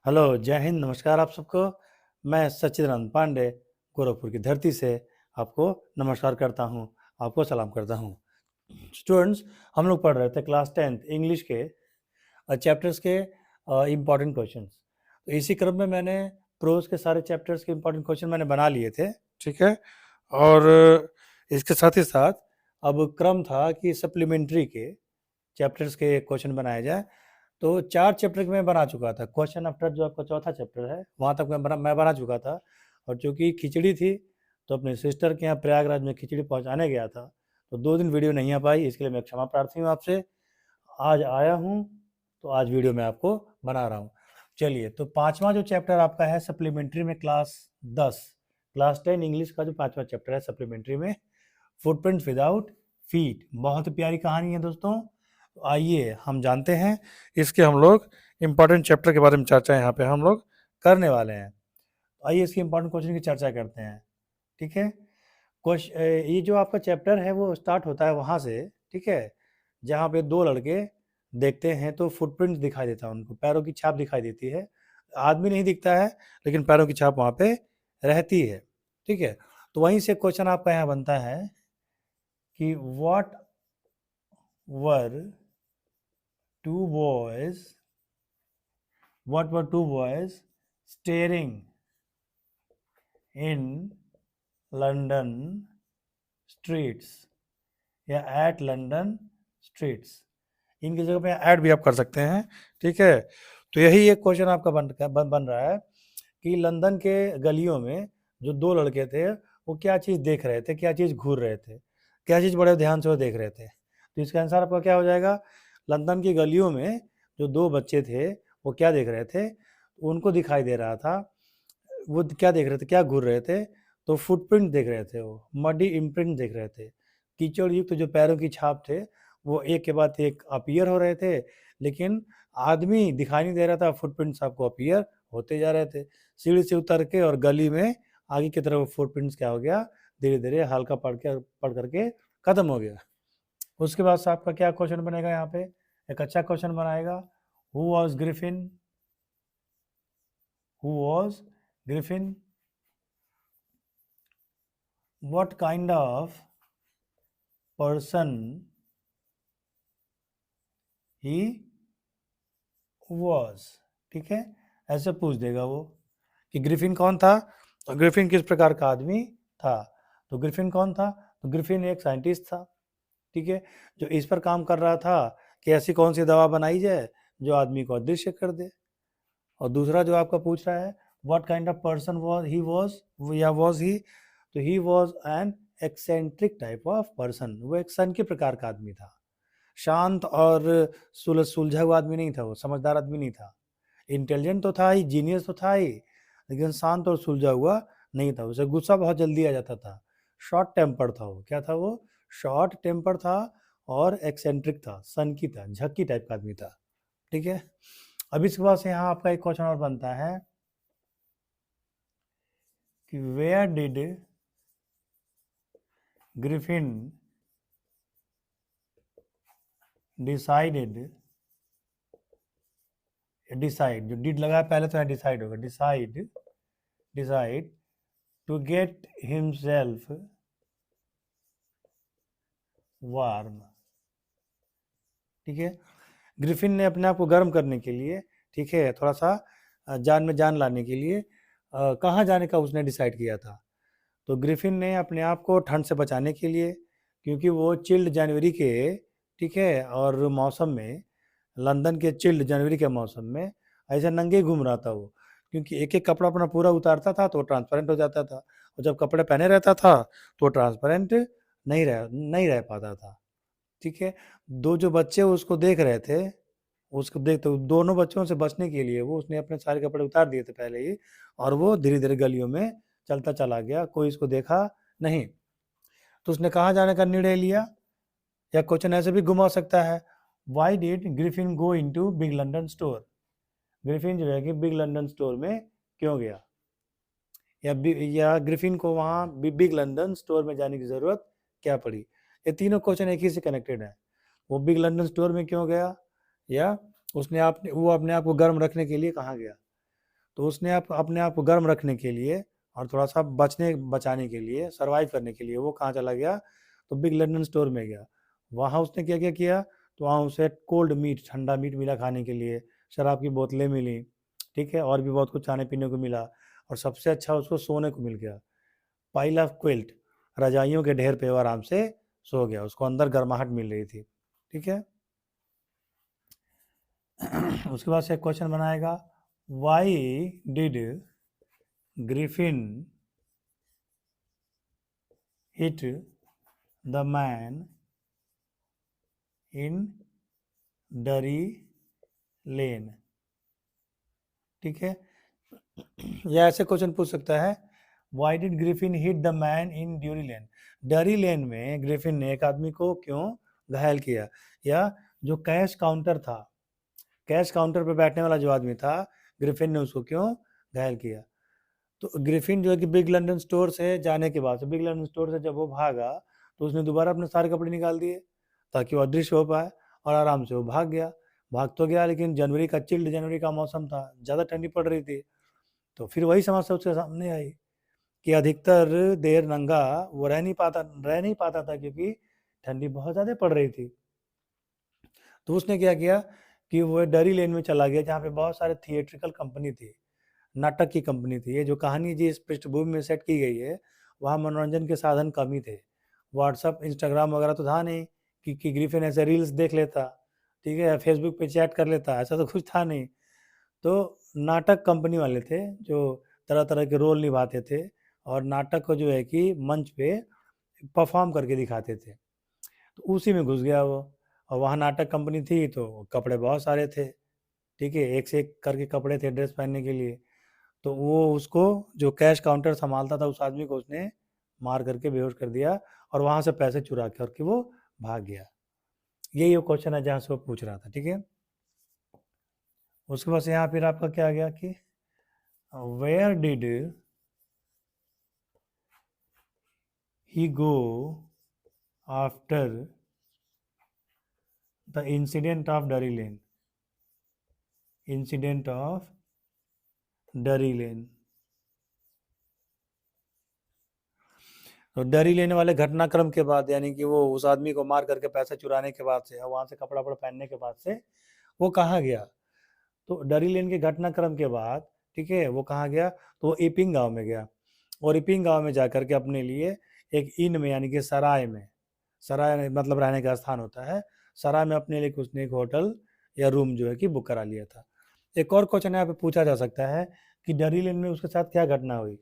Hello, जय हिंद, नमस्कार आप सबको। मैं सच्चिदानंद पांडे गोरखपुर की धरती से आपको नमस्कार करता हूँ, आपको सलाम करता हूँ। स्टूडेंट्स, हम लोग पढ़ रहे थे क्लास 10th इंग्लिश के चैप्टर्स के इम्पॉर्टेंट क्वेश्चंस। तो इसी क्रम में मैंने प्रोज के सारे चैप्टर्स के इम्पॉर्टेंट क्वेश्चन मैंने बना लिए थे, ठीक है। और इसके साथ ही साथ अब क्रम था कि सप्लीमेंट्री के चैप्टर्स के क्वेश्चन बनाए जाए। तो 4 चैप्टर मैं बना चुका था। क्वेश्चन आफ्टर जो आपका चौथा चैप्टर है वहाँ तक मैं बना चुका था। और चूँकि खिचड़ी थी तो अपने सिस्टर के यहाँ प्रयागराज में खिचड़ी पहुँचाने गया था, तो 2 दिन वीडियो नहीं आ पाई, इसके लिए मैं क्षमा प्रार्थी हूँ आपसे। आज आया हूँ तो आज वीडियो मैं आपको बना रहा हूँ। चलिए, तो 5वां जो चैप्टर आपका है सप्लीमेंट्री में क्लास 10 इंग्लिश का जो 5वां चैप्टर है सप्लीमेंट्री में, फुटप्रिंट्स विदाउट फीट। बहुत प्यारी कहानी है दोस्तों। तो आइए हम जानते हैं इसके, हम लोग इम्पॉर्टेंट चैप्टर के बारे में चर्चा यहाँ पे हम लोग करने वाले हैं। आइए इसके इम्पॉर्टेंट क्वेश्चन की चर्चा करते हैं, ठीक है। ये जो आपका चैप्टर है वो स्टार्ट होता है वहाँ से, ठीक है, जहाँ पे 2 लड़के देखते हैं तो फुटप्रिंट्स दिखाई देता है, उनको पैरों की छाप दिखाई देती है। आदमी नहीं दिखता है लेकिन पैरों की छाप वहाँ पे रहती है, ठीक है। तो वहीं से क्वेश्चन आपका यहाँ बनता है कि what were two boys staring in London streets या at London streets। इनकी जगह पे ऐड भी आप कर सकते हैं, ठीक है। तो यही एक क्वेश्चन आपका बन रहा है कि लंदन के गलियों में जो 2 लड़के थे वो क्या चीज़ देख रहे थे, क्या चीज़ घूर रहे थे, क्या चीज़ बड़े ध्यान से वो देख रहे थे। तो इसका आंसर आपका क्या हो जाएगा? लंदन की गलियों में जो 2 बच्चे थे वो क्या देख रहे थे, उनको दिखाई दे रहा था, वो क्या देख रहे थे, क्या घूर रहे थे, तो फुटप्रिंट देख रहे थे, वो मडी इम्प्रिंट देख रहे थे। कीचड़ युक्त जो पैरों की छाप थे वो एक के बाद एक अपीयर हो रहे थे, लेकिन आदमी दिखाई नहीं दे रहा था, फुटप्रिंट्स आपको अपीयर होते जा रहे थे। सीढ़ी से उतर के और गली में आगे की तरफ फुटप्रिंट्स क्या हो गया, धीरे धीरे हल्का पढ़ करके खत्म हो गया। उसके बाद से आपका क्या क्वेश्चन बनेगा, यहाँ पे एक अच्छा क्वेश्चन बनाएगा। Who was Griffin? Who was Griffin? what kind of person he was? ठीक है, ऐसे पूछ देगा वो कि ग्रिफिन कौन था, तो ग्रिफिन किस प्रकार का आदमी था। तो ग्रिफिन कौन था? तो ग्रिफिन एक साइंटिस्ट था, ठीक है, जो इस पर काम कर रहा था कि ऐसी कौन सी दवा बनाई जाए जो आदमी को अदृश्य कर दे। और दूसरा जो आपका पूछ रहा है what kind of person was या वॉज ही, तो he was an eccentric type of person. वो एक सन के प्रकार का आदमी था, शांत और सुलझा हुआ आदमी नहीं था, वो समझदार आदमी नहीं था। इंटेलिजेंट तो था ही, जीनियस तो था ही, लेकिन शांत और सुलझा हुआ नहीं था। उसे गुस्सा बहुत जल्दी आ जाता था, शॉर्ट टेम्पर था वो। क्या था वो? शॉर्ट टेम्पर था और एक्सेंट्रिक था, सन की था, झक्की टाइप का आदमी था, ठीक है। अब इसके बाद से यहाँ आपका एक क्वेश्चन और बनता है कि वेयर डिड ग्रिफिन डिसाइड, जो डिड लगा पहले तो डिसाइड होगा, decide to get himself warm, ठीक है। ग्रिफिन ने अपने आप को गर्म करने के लिए, ठीक है, थोड़ा सा जान में जान लाने के लिए कहाँ जाने का उसने डिसाइड किया था। तो ग्रिफिन ने अपने आप को ठंड से बचाने के लिए, क्योंकि वो चिल्ड जनवरी के, ठीक है, और मौसम में, लंदन के चिल्ड जनवरी के मौसम में ऐसे नंगे घूम रहा था वो, क्योंकि एक एक कपड़ा अपना पूरा उतारता था तो ट्रांसपेरेंट हो जाता था, और जब कपड़े पहने रहता था तो ट्रांसपेरेंट नहीं रह पाता था, ठीक है। 2 जो बच्चे उसको देख रहे थे, उसको देख, तो दोनों बच्चों से बचने के लिए वो उसने अपने सारे कपड़े उतार दिए थे पहले ही, और वो धीरे धीरे गलियों में चलता चला गया, कोई इसको देखा नहीं। तो उसने कहाँ जाने का निर्णय लिया, या क्वेश्चन ऐसे भी घुमा सकता है, why did Griffin go into big London store? Griffin जो है कि बिग लंदन स्टोर में क्यों गया, या ग्रिफिन को वहाँ बिग लंदन स्टोर में जाने की ज़रूरत क्या पड़ी। ये तीनों क्वेश्चन एक ही से कनेक्टेड है। वो बिग लंदन स्टोर में क्यों गया, या वो अपने आप को गर्म रखने के लिए कहाँ गया। तो उसने अपने आप को गर्म रखने के लिए और थोड़ा सा बचाने के लिए, सर्वाइव करने के लिए वो कहाँ चला गया, तो बिग लंदन स्टोर में गया। वहाँ उसने क्या क्या किया, तो वहाँ उसे कोल्ड मीट, ठंडा मीट मिला खाने के लिए, शराब की बोतलें मिली, ठीक है, और भी बहुत कुछ खाने पीने को मिला, और सबसे अच्छा उसको सोने को मिल गया। पाइल ऑफ क्विल्ट, रजाइयों के ढेर पे वो आराम से सो गया, उसको अंदर गर्माहट मिल रही थी, ठीक है। उसके बाद से एक क्वेश्चन बनाएगा, Y did Griffin hit the man इन डरी लेन, ठीक है। या ऐसे क्वेश्चन पूछ सकता है, why did Griffin hit the man in Drury Lane, Drury Lane में ग्रिफिन ने एक आदमी को क्यों घायल किया, या जो कैश काउंटर था, कैश काउंटर पर बैठने वाला जो आदमी था, ग्रिफिन ने उसको क्यों घायल किया। तो ग्रिफिन जो है कि बिग लंदन स्टोर से जाने के बाद, बिग लंदन स्टोर से जब वो भागा तो उसने दोबारा अपने सारे कपड़े निकाल दिए ताकि वो अदृश्य हो पाए, और आराम से वो भाग गया। भाग तो गया, लेकिन जनवरी का, चिल्ड जनवरी का मौसम था, ज़्यादा ठंडी पड़ रही थी। तो फिर वही समस्या उसके सामने आई कि अधिकतर देर नंगा वो रह नहीं पाता था, क्योंकि ठंडी बहुत ज़्यादा पड़ रही थी। तो उसने क्या किया कि वो डरी लेन में चला गया, जहाँ पे बहुत सारे थिएट्रिकल कंपनी थी, नाटक की कंपनी थी। ये जो कहानी जिस पृष्ठभूमि में सेट की गई है, वहाँ मनोरंजन के साधन कम ही थे। व्हाट्सअप, इंस्टाग्राम वगैरह तो था नहीं कि ग्रिफिन ऐसे रील्स देख लेता, ठीक है, या फेसबुक पे चैट कर लेता, ऐसा तो कुछ था नहीं। तो नाटक कंपनी वाले थे जो तरह तरह के रोल निभाते थे, और नाटक को जो है कि मंच पे परफॉर्म करके दिखाते थे। तो उसी में घुस गया वो, और वहाँ नाटक कंपनी थी तो कपड़े बहुत सारे थे, ठीक है, एक से एक करके कपड़े थे ड्रेस पहनने के लिए। तो वो उसको, जो कैश काउंटर संभालता था उस आदमी को, उसने मार करके बेहोश कर दिया, और वहाँ से पैसे चुरा करके वो भाग गया। यही वो क्वेश्चन है जहाँ से वो पूछ रहा था, ठीक है। उसके बाद यहाँ फिर आपका क्या आ गया कि where did he go after the incident of Drury Lane, incident of Drury लेन। तो डरी लेने वाले घटनाक्रम के बाद, यानी कि वो उस आदमी को मार करके पैसे चुराने के बाद से, और वहाँ से कपड़ा वपड़ा पहनने के बाद से वो कहाँ गया, तो डरी लेन के घटनाक्रम के बाद, ठीक है, वो कहाँ गया, तो वो इपिंग गांव में गया, और इपिंग गांव में जाकर के अपने लिए एक इन में, यानी कि सराय में, सराय मतलब रहने का स्थान होता है, सराय में अपने लिए उसने एक होटल या रूम जो है कि बुक करा लिया था। एक और क्वेश्चन यहाँ पे पूछा जा सकता है कि डरी लेन में उसके साथ क्या घटना हुई,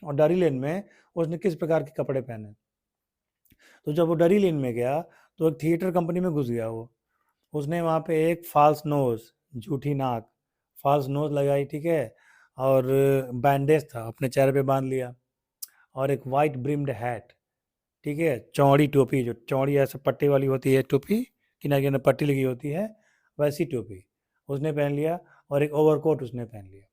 और डरी लेन में उसने किस प्रकार के कपड़े पहने। तो जब वो डरी लेन में गया तो एक थिएटर कंपनी में घुस गया वो, उसने वहाँ पे एक फॉल्स नोज, झूठी नाक, फॉल्स नोज लगाई, ठीक है, और बैंडेज था अपने चेहरे पे बांध लिया, और एक वाइट ब्रिम्ड हैट, ठीक है, चौड़ी टोपी, जो चौड़ी ऐसे पट्टी वाली होती है टोपी, किनारे किनारे पट्टी लगी होती है, वैसी टोपी उसने पहन लिया, और एक ओवरकोट उसने पहन लिया।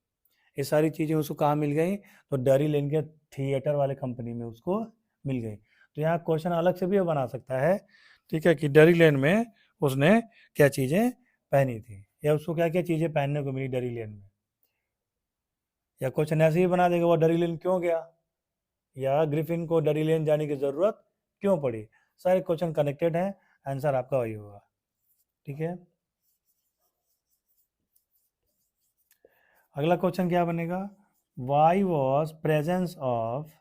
ये सारी चीज़ें उसको कहाँ मिल गई, तो डरी लेन के थिएटर वाले कंपनी में उसको मिल गई। तो यहाँ क्वेश्चन अलग से भी बना सकता है, ठीक है, कि डरी लेन में उसने क्या चीज़ें पहनी थी, या उसको क्या क्या चीज़ें पहनने को मिली डरी लेन में। या क्वेश्चन ऐसे ही बना देगा, वो डरी लेन क्यों गया, या ग्रिफिन को डरी लेन जाने की ज़रूरत क्यों पड़ी। सारे क्वेश्चन कनेक्टेड हैं, आंसर आपका वही होगा, ठीक है। अगला क्वेश्चन क्या बनेगा, why was presence of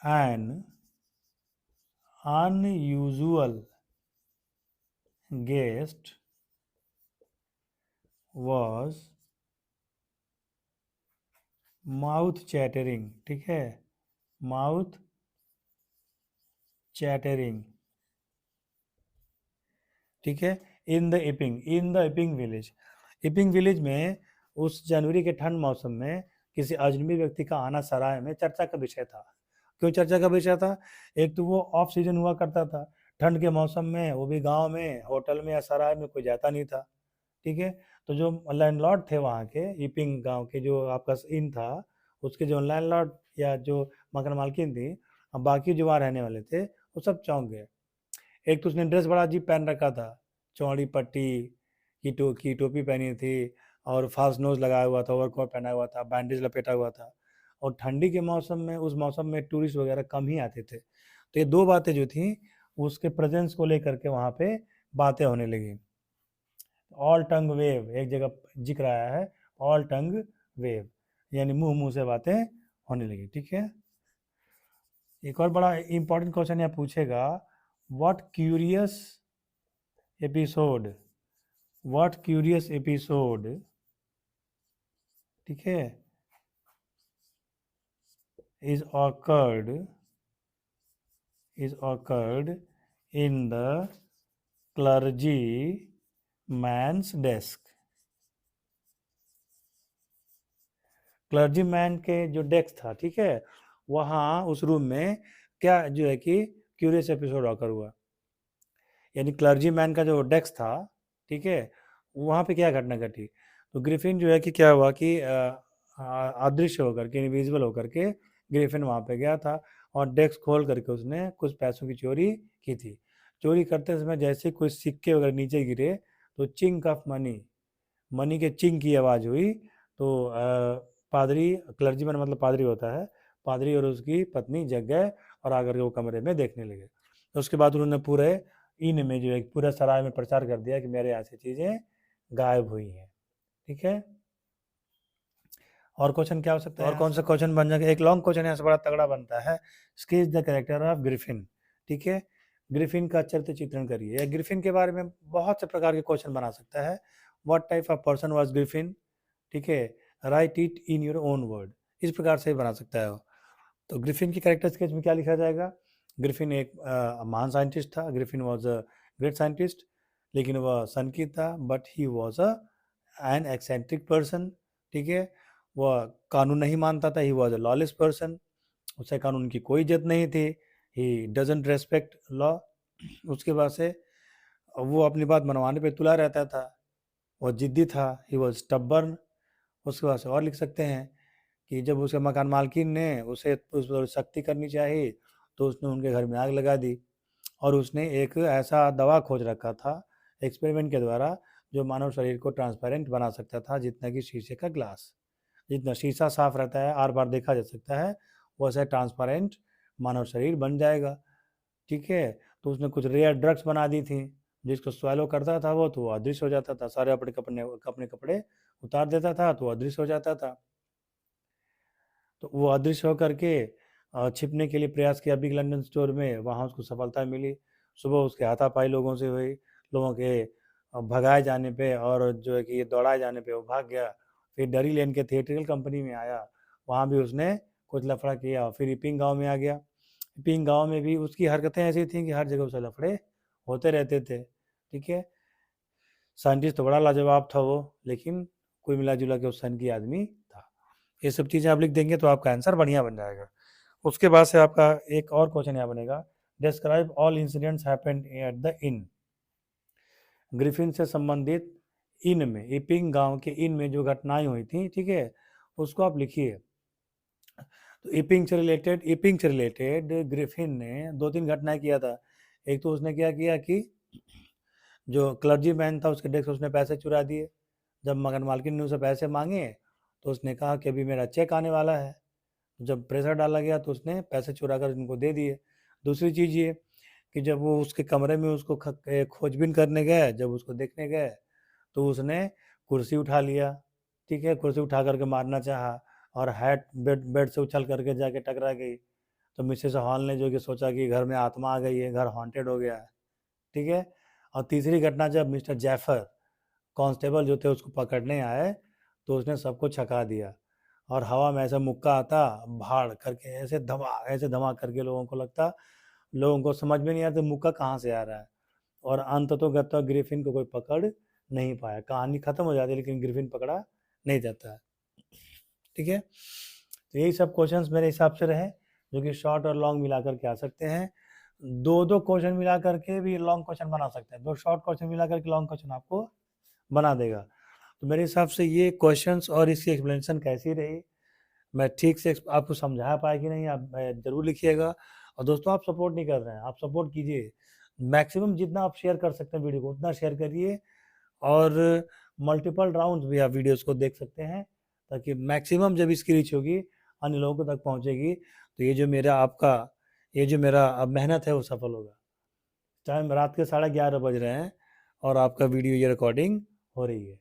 an unusual guest was mouth chattering, ठीक है, माउथ चैटरिंग, ठीक है, इन द इपिंग विलेज। इपिंग विलेज में उस जनवरी के ठंड मौसम में किसी अजनबी व्यक्ति का आना सराय में चर्चा का विषय था। क्यों चर्चा का विषय था, एक तो वो ऑफ सीजन हुआ करता था, ठंड के मौसम में, वो भी गांव में, होटल में या सराय में कोई जाता नहीं था, ठीक है। तो जो लैंडलॉर्ड थे वहाँ के, इपिंग गांव के जो आपका इन था, उसके जो लैंडलॉर्ड या जो मकान मालकिन थी, अब बाकी जो वहाँ रहने वाले थे वो सब चौंक गए। एक तो उसने ड्रेस बड़ा अजीब पहन रखा था, चौड़ी पट्टी की टोपी पहनी थी, और फास्ट नोज लगाया हुआ था, ओवरकोट पहना हुआ था, बैंडेज लपेटा हुआ था। और ठंडी के मौसम में, उस मौसम में टूरिस्ट वगैरह कम ही आते थे। तो ये दो बातें जो थी उसके प्रेजेंस को लेकर के वहाँ पे बातें होने लगी। ऑल टंग वेव, एक जगह जिक्र आया है, ऑल टंग वेव, यानी मुंह मुंह से बातें होने लगी। ठीक है, एक और बड़ा इंपॉर्टेंट क्वेश्चन यहाँ पूछेगा, what curious episode, what curious episode, ठीक है, is occurred in the clergyman's desk। Clergy man के जो डेस्क था, ठीक है, वहाँ उस रूम में क्या जो है कि क्यूरियस एपिसोड ऑकर हुआ, यानी क्लर्जी मैन का जो डेस्क था, ठीक है, वहाँ पे क्या घटना घटी। तो ग्रिफिन जो है कि क्या हुआ कि अदृश्य होकर के, इनविजिबल होकर के ग्रिफिन वहाँ पे गया था और डेस्क खोल करके उसने कुछ पैसों की चोरी की थी। चोरी करते समय जैसे कुछ सिक्के वगैरह नीचे गिरे तो चिंक ऑफ मनी, मनी के चिंक की आवाज़ हुई। तो पादरी, क्लर्जीमैन मतलब पादरी होता है, पादरी और उसकी पत्नी जग गए और आकर के वो कमरे में देखने लगे। तो उसके बाद उन्होंने पूरे इन में जो है पूरे सराय में प्रचार कर दिया कि मेरे यहाँ से चीज़ें गायब हुई हैं। ठीक है, और क्वेश्चन क्या हो सकता है, और कौन सा क्वेश्चन बन जाएगा, एक लॉन्ग क्वेश्चन यहाँ से बड़ा तगड़ा बनता है, sketch the character of Griffin. ठीक है, ग्रिफिन का चरित्र चित्रण करिए, या ग्रिफिन के बारे में बहुत से प्रकार के क्वेश्चन बना सकता है। What type of person was Griffin, ठीक है, right it in your own word, इस प्रकार से बना सकता है वो। तो ग्रिफिन की कैरेक्टर स्केच में क्या लिखा जाएगा, ग्रिफिन एक महान साइंटिस्ट था, Griffin was a great scientist, लेकिन वह सनकी था, but he was an eccentric person. ठीक है, वह कानून नहीं मानता था, he was a lawless person, उसे कानून की कोई इज्जत नहीं थी, ही डजंट रेस्पेक्ट लॉ। उसके बाद से वो अपनी बात मनवाने पे तुला रहता था, वह जिद्दी था, ही वॉज स्टबर्न। उसके बाद से और लिख सकते हैं कि जब उसके मकान मालकिन ने उसे उस पर सख्ती करनी चाहिए तो उसने उनके घर में आग लगा दी, और उसने एक ऐसा दवा खोज रखा था एक्सपेरिमेंट के द्वारा जो मानव शरीर को ट्रांसपेरेंट बना सकता था, जितना कि शीशे का ग्लास, जितना शीशा साफ रहता है, आर बार देखा जा सकता है, वैसे ट्रांसपेरेंट मानव शरीर बन जाएगा। ठीक है, तो उसने कुछ रेयर ड्रग्स बना दी थी, जिसको स्वैलो करता था वो तो अदृश्य हो जाता था, सारे अपने कपड़े उतार देता था तो अदृश्य हो जाता था। तो वो अदृश्य होकर के छिपने के लिए प्रयास किया बिग लंदन स्टोर में, वहाँ उसको सफलता मिली। सुबह उसके हाथापाई लोगों से हुई, लोगों के भगाए जाने पे और जो है कि दौड़ाए जाने पे वो भाग गया। फिर डरी लेन के थिएट्रिकल कंपनी में आया, वहाँ भी उसने कुछ लफड़ा किया। फिर इपिंग गांव में आ गया, इपिंग गांव में भी उसकी हरकतें ऐसी थी कि हर जगह उसे लफड़े होते रहते थे। ठीक है, साइंटिस्ट तो बड़ा लाजवाब था वो, लेकिन कुल मिला जुला के उस सन की आदमी था। ये सब चीज़ें आप लिख देंगे तो आपका आंसर बढ़िया बन जाएगा। उसके बाद से आपका एक और क्वेश्चन यहाँ बनेगा, describe all incidents happened at the in. Griffin से संबंधित इन में, इपिंग गांव के इन में जो घटनाएं हुई थी, ठीक है, उसको आप लिखिए। तो इपिंग से रिलेटेड ग्रिफिन ने 2-3 घटनाएं किया था। एक तो उसने क्या किया कि जो क्लर्जी मैन था उसके डेस्क से उसने पैसे चुरा दिए। जब मकान मालकिन ने उसे पैसे मांगे तो उसने कहा कि अभी मेरा चेक आने वाला है। जब प्रेशर डाला गया तो उसने पैसे चुरा कर इनको दे दिए। दूसरी चीज़ ये कि जब वो उसके कमरे में उसको खोजबीन करने गए, जब उसको देखने गए तो उसने कुर्सी उठा लिया। ठीक है, कुर्सी उठा करके मारना चाहा और हैट बेड से उछल करके जाके टकरा गई। तो मिसेस हॉल ने जो कि सोचा कि घर में आत्मा आ गई है, घर हॉन्टेड हो गया है। ठीक है, और तीसरी घटना जब मिस्टर जैफर कांस्टेबल जो थे उसको पकड़ने आए तो उसने सबको छका दिया, और हवा में ऐसा मुक्का आता भाड़ करके, ऐसे धमा करके लोगों को समझ में नहीं आता मुक्का कहाँ से आ रहा है, और अंत तो गत्ता ग्रिफिन को कोई पकड़ नहीं पाया। कहानी खत्म हो जाती है लेकिन ग्रिफिन पकड़ा नहीं जाता है। ठीक है, तो यही सब क्वेश्चंस मेरे हिसाब से रहे, जो कि शॉर्ट और लॉन्ग मिला करके आ सकते हैं। 2-2 क्वेश्चन मिला करके भी लॉन्ग क्वेश्चन बना सकते हैं, 2 शॉर्ट क्वेश्चन मिला करके लॉन्ग क्वेश्चन आपको बना देगा। तो मेरे हिसाब से ये क्वेश्चंस और इसकी एक्सप्लेनेशन कैसी रही, मैं ठीक से आपको समझा पाया कि नहीं, आप ज़रूर लिखिएगा। और दोस्तों, आप सपोर्ट नहीं कर रहे हैं, आप सपोर्ट कीजिए, मैक्सिमम जितना आप शेयर कर सकते हैं वीडियो को उतना शेयर करिए, और मल्टीपल राउंड भी आप वीडियोस को देख सकते हैं, ताकि मैक्सिमम जब इसकी रीच होगी, अन्य लोगों तक पहुंचेगी, तो ये जो मेरा अब मेहनत है वो सफल होगा। टाइम रात के 11:30 बज रहे हैं और आपका वीडियो ये रिकॉर्डिंग हो रही है।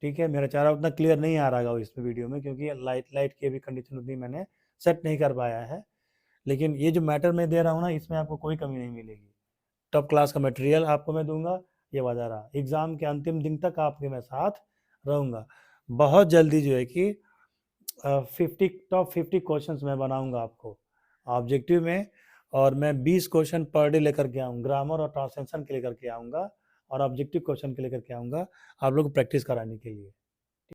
ठीक है, मेरा चेहरा उतना क्लियर नहीं आ रहा होगा इसमें वीडियो में, क्योंकि लाइट की भी कंडीशन उतनी मैंने सेट नहीं कर पाया है। लेकिन ये जो मैटर मैं दे रहा हूँ ना, इसमें आपको कोई कमी नहीं मिलेगी। टॉप क्लास का मटेरियल आपको मैं दूंगा, ये वादा रहा। एग्ज़ाम के अंतिम दिन तक आपके मैं साथ रहूँगा। बहुत जल्दी जो है कि टॉप 50 क्वेश्चंस मैं बनाऊंगा आपको ऑब्जेक्टिव में, और मैं 20 क्वेश्चन पर डे लेकर के आऊँगा, ग्रामर और ट्रांसलेशन के लेकर के आऊँगा, और ऑब्जेक्टिव क्वेश्चन के लेकर के आऊँगा आप लोग को प्रैक्टिस कराने के लिए।